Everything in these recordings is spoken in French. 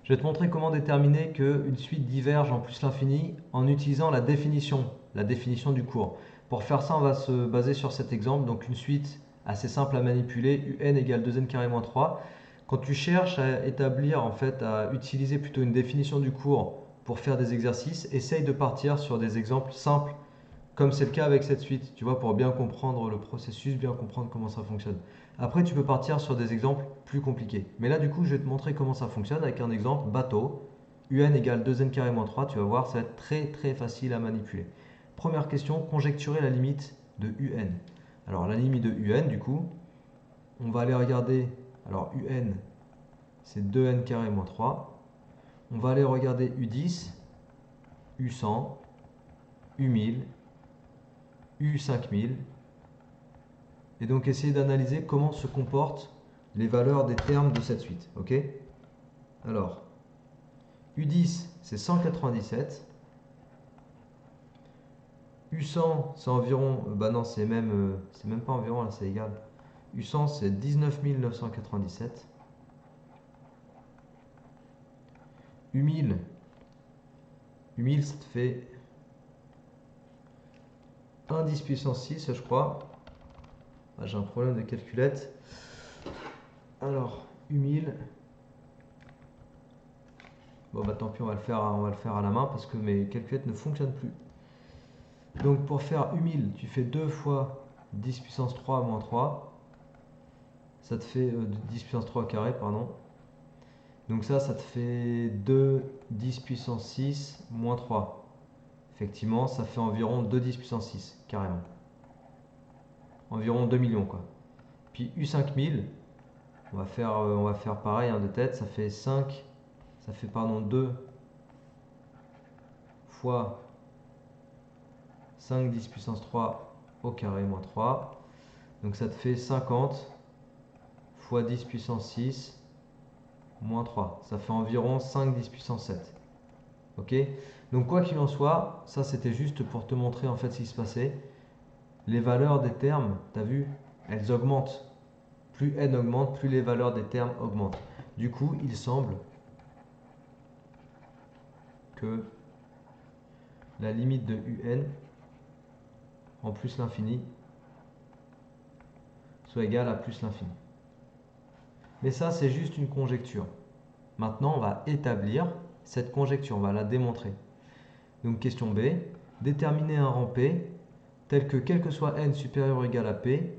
Je vais te montrer comment déterminer qu'une suite diverge en plus l'infini en utilisant la définition du cours. Pour faire ça, on va se baser sur cet exemple, donc une suite assez simple à manipuler, un égale 2n carré moins 3. Quand tu cherches à établir, en fait, à utiliser plutôt une définition du cours pour faire des exercices, essaye de partir sur des exemples simples, comme c'est le cas avec cette suite, tu vois, pour bien comprendre le processus, bien comprendre comment ça fonctionne. Après, tu peux partir sur des exemples plus compliqués. Mais là, du coup, je vais te montrer comment ça fonctionne avec un exemple bateau. Un égale 2n carré moins 3, tu vas voir, ça va être très très facile à manipuler. Première question, conjecturer la limite de un. Alors, la limite de un, du coup, on va aller regarder. Alors, un, c'est 2n carré moins 3. On va aller regarder u10, u100, u1000, u5000. Et donc essayer d'analyser comment se comportent les valeurs des termes de cette suite. Ok? Alors, U10 c'est 197. U100 c'est environ, bah non c'est même pas environ là, c'est égal. U100 c'est 19 997. U1000, U1000 ça te fait 1 10 puissance 6 je crois. Ah, j'ai un problème de calculette. Alors, U1000. Bon bah tant pis, on va le faire à la main parce que mes calculettes ne fonctionnent plus. Donc pour faire U1000, tu fais 2 fois 10 puissance 3 moins 3. Ça te fait 10 puissance 3 carré, pardon. Donc ça te fait 2 10 puissance 6 moins 3. Effectivement, ça fait environ 2 10 puissance 6, carrément. Environ 2 millions, quoi. Puis U5000, on va faire pareil de tête. Ça fait 2 fois 5 10 puissance 3 au carré moins 3. Donc ça te fait 50 fois 10 puissance 6 moins 3. Ça fait environ 5 10 puissance 7. Ok? Donc quoi qu'il en soit, ça c'était juste pour te montrer en fait ce qui se passait. Les valeurs des termes, tu as vu, elles augmentent. Plus n augmente, plus les valeurs des termes augmentent. Du coup, il semble que la limite de un en plus l'infini soit égale à plus l'infini. Mais ça, c'est juste une conjecture. Maintenant, on va établir cette conjecture, on va la démontrer. Donc question B, déterminer un rang P tel que quel que soit n supérieur ou égal à P,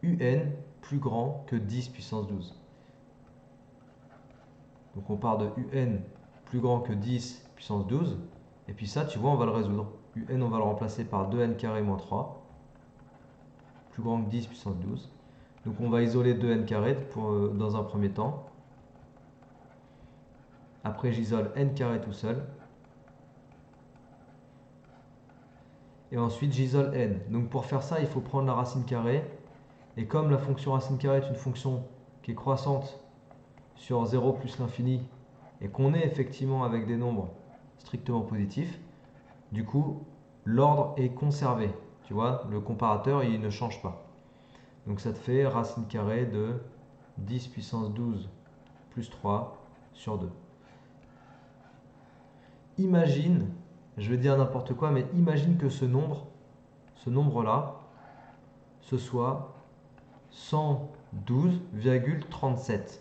un plus grand que 10 puissance 12. Donc on part de un plus grand que 10 puissance 12. Et puis ça, tu vois, on va le résoudre. Un, on va le remplacer par 2n carré moins 3, plus grand que 10 puissance 12. Donc on va isoler 2n carré dans un premier temps. Après, j'isole n carré tout seul. Et ensuite, j'isole n. Donc pour faire ça, il faut prendre la racine carrée. Et comme la fonction racine carrée est une fonction qui est croissante sur 0 plus l'infini, et qu'on est effectivement avec des nombres strictement positifs, du coup, l'ordre est conservé. Tu vois, le comparateur, il ne change pas. Donc ça te fait racine carrée de 10 puissance 12 plus 3 sur 2. Imagine, je vais dire n'importe quoi, mais imagine que ce nombre-là, ce soit 112,37.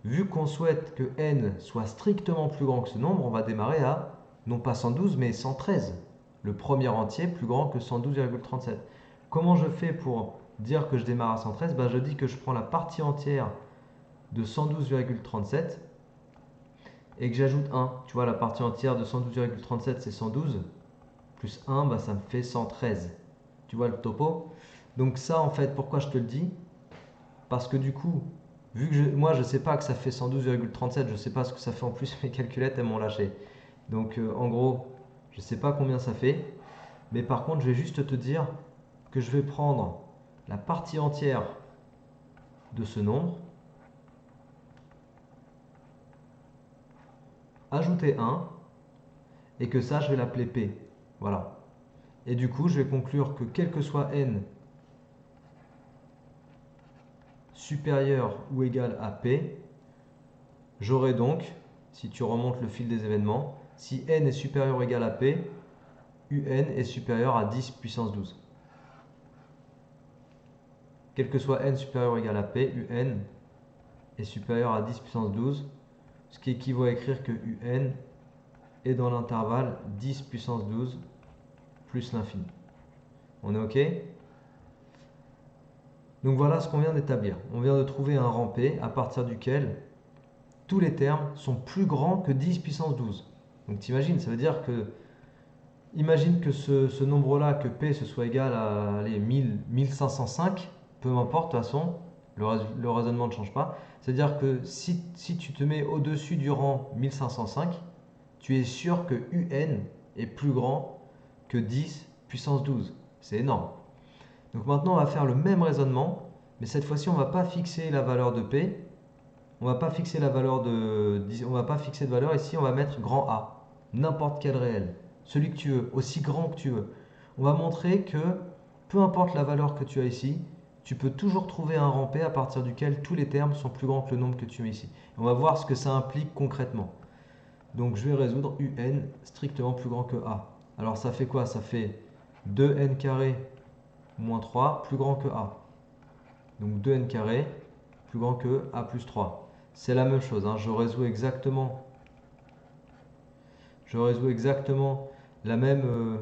Vu qu'on souhaite que n soit strictement plus grand que ce nombre, on va démarrer à non pas 112 mais 113. Le premier entier plus grand que 112,37. Comment je fais pour dire que je démarre à 113? Je dis que je prends la partie entière de 112,37 et que j'ajoute 1. Tu vois, la partie entière de 112,37 c'est 112. Plus 1, ça me fait 113. Tu vois le topo? Donc ça, en fait, pourquoi je te le dis? Parce que du coup, vu que moi je sais pas que ça fait 112,37, je sais pas ce que ça fait en plus, mes calculettes elles m'ont lâché. Donc en gros, je sais pas combien ça fait, mais par contre je vais juste te dire que je vais prendre la partie entière de ce nombre, ajouter 1, et que ça je vais l'appeler P. Voilà. Et du coup je vais conclure que quel que soit n supérieur ou égal à P, J'aurai donc, si tu remontes le fil des événements, si n est supérieur ou égal à p, un est supérieur à 10 puissance 12. Quel que soit n supérieur ou égal à p, un est supérieur à 10 puissance 12, ce qui équivaut à écrire que un est dans l'intervalle 10 puissance 12 plus l'infini. On est OK? Donc voilà ce qu'on vient d'établir. On vient de trouver un rang P à partir duquel tous les termes sont plus grands que 10 puissance 12. Donc t'imagines, ça veut dire que, imagine que ce nombre-là, que P ce soit égal à allez, 1505, peu m'importe de toute façon, le raisonnement ne change pas. C'est-à-dire que si tu te mets au-dessus du rang 1505, tu es sûr que un est plus grand que 10 puissance 12. C'est énorme. Donc maintenant, on va faire le même raisonnement, mais cette fois-ci, on ne va pas fixer la valeur de P. On va pas fixer la valeur de, on va pas fixer de valeur ici, on va mettre grand A, n'importe quel réel, celui que tu veux, aussi grand que tu veux. On va montrer que peu importe la valeur que tu as ici, tu peux toujours trouver un rang P à partir duquel tous les termes sont plus grands que le nombre que tu mets ici. On va voir ce que ça implique concrètement. Donc je vais résoudre un strictement plus grand que A. Alors ça fait quoi? Ça fait 2n carré moins 3 plus grand que A. Donc 2n carré plus grand que A plus 3. C'est la même chose, hein. Je résous exactement la même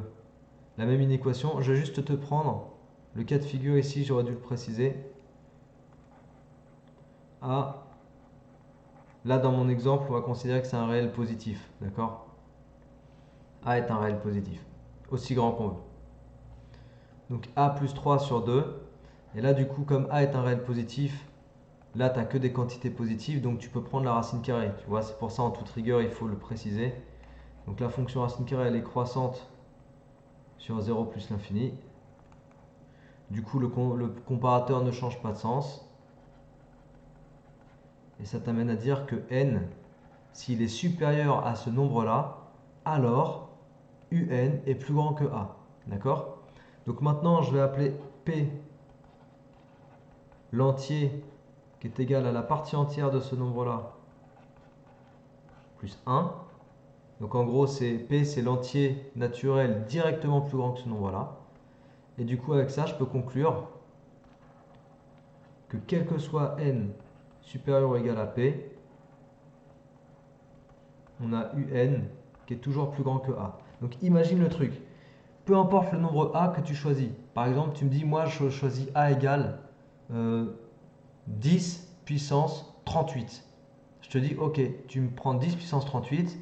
inéquation. Je vais juste te prendre le cas de figure ici, j'aurais dû le préciser. A, là dans mon exemple, on va considérer que c'est un réel positif, d'accord? A est un réel positif, aussi grand qu'on veut. Donc A plus 3 sur 2. Et là du coup, comme A est un réel positif, là tu n'as que des quantités positives, donc tu peux prendre la racine carrée. Tu vois, c'est pour ça en toute rigueur, il faut le préciser. Donc la fonction racine carrée, elle est croissante sur 0 plus l'infini. Du coup, le comparateur ne change pas de sens. Et ça t'amène à dire que n, s'il est supérieur à ce nombre-là, alors un est plus grand que a. D'accord? Donc maintenant, je vais appeler p l'entier qui est égal à la partie entière de ce nombre-là plus 1. Donc en gros, p, c'est l'entier naturel directement plus grand que ce nombre-là. Et du coup, avec ça, je peux conclure que quel que soit n supérieur ou égal à p, on a un qui est toujours plus grand que a. Donc imagine le truc. Peu importe le nombre a que tu choisis. Par exemple, tu me dis, moi, je choisis a égale 10 puissance 38. Je te dis, ok, tu me prends 10 puissance 38.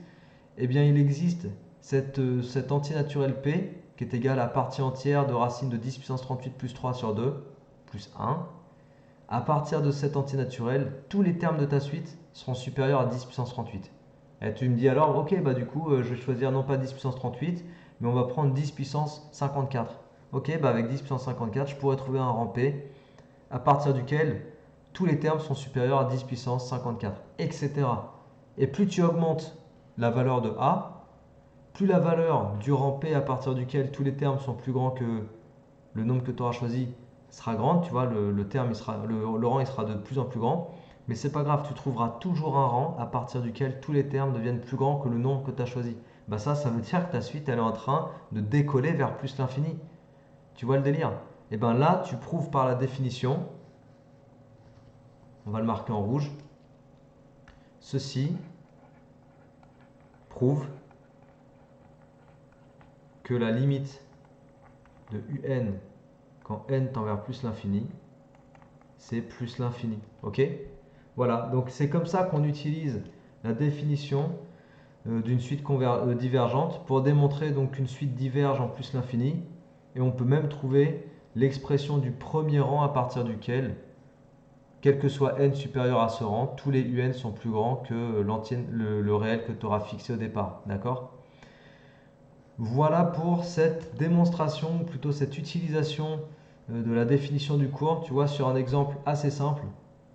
Eh bien, il existe cet entier naturel p qui est égal à partie entière de racine de 10 puissance 38 plus 3 sur 2 plus 1. À partir de cet entier naturel, tous les termes de ta suite seront supérieurs à 10 puissance 38. Et tu me dis alors, ok, bah du coup, je vais choisir non pas 10 puissance 38, mais on va prendre 10 puissance 54. Ok, bah avec 10 puissance 54, je pourrais trouver un rang P à partir duquel tous les termes sont supérieurs à 10 puissance 54, etc. Et plus tu augmentes la valeur de A, plus la valeur du rang P à partir duquel tous les termes sont plus grands que le nombre que tu auras choisi sera grande, tu vois, le rang il sera de plus en plus grand. Mais c'est pas grave, tu trouveras toujours un rang à partir duquel tous les termes deviennent plus grands que le nombre que tu as choisi. Bah ça veut dire que ta suite elle est en train de décoller vers plus l'infini. Tu vois le délire? Et bien là, tu prouves par la définition, on va le marquer en rouge, ceci prouve que la limite de un quand n tend vers plus l'infini, c'est plus l'infini. Ok? Voilà, donc c'est comme ça qu'on utilise la définition d'une suite divergente pour démontrer donc qu'une suite diverge en plus l'infini. Et on peut même trouver l'expression du premier rang à partir duquel, quel que soit n supérieur à ce rang, tous les un sont plus grands que le réel que tu auras fixé au départ. D'accord? Voilà pour cette démonstration, ou plutôt cette utilisation de la définition du cours. Tu vois, sur un exemple assez simple,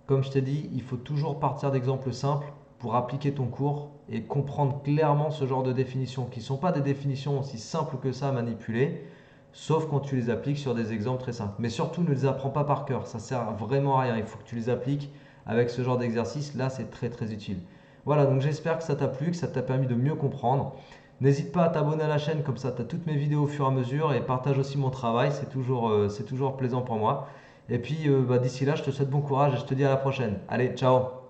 comme je t'ai dit, il faut toujours partir d'exemples simples pour appliquer ton cours et comprendre clairement ce genre de définitions, qui ne sont pas des définitions aussi simples que ça à manipuler, sauf quand tu les appliques sur des exemples très simples. Mais surtout, ne les apprends pas par cœur, ça sert vraiment à rien. Il faut que tu les appliques avec ce genre d'exercice. Là, c'est très très utile. Voilà, donc j'espère que ça t'a plu, que ça t'a permis de mieux comprendre. N'hésite pas à t'abonner à la chaîne, comme ça tu as toutes mes vidéos au fur et à mesure et partage aussi mon travail, c'est toujours plaisant pour moi. Et puis bah, d'ici là, je te souhaite bon courage et je te dis à la prochaine. Allez, ciao!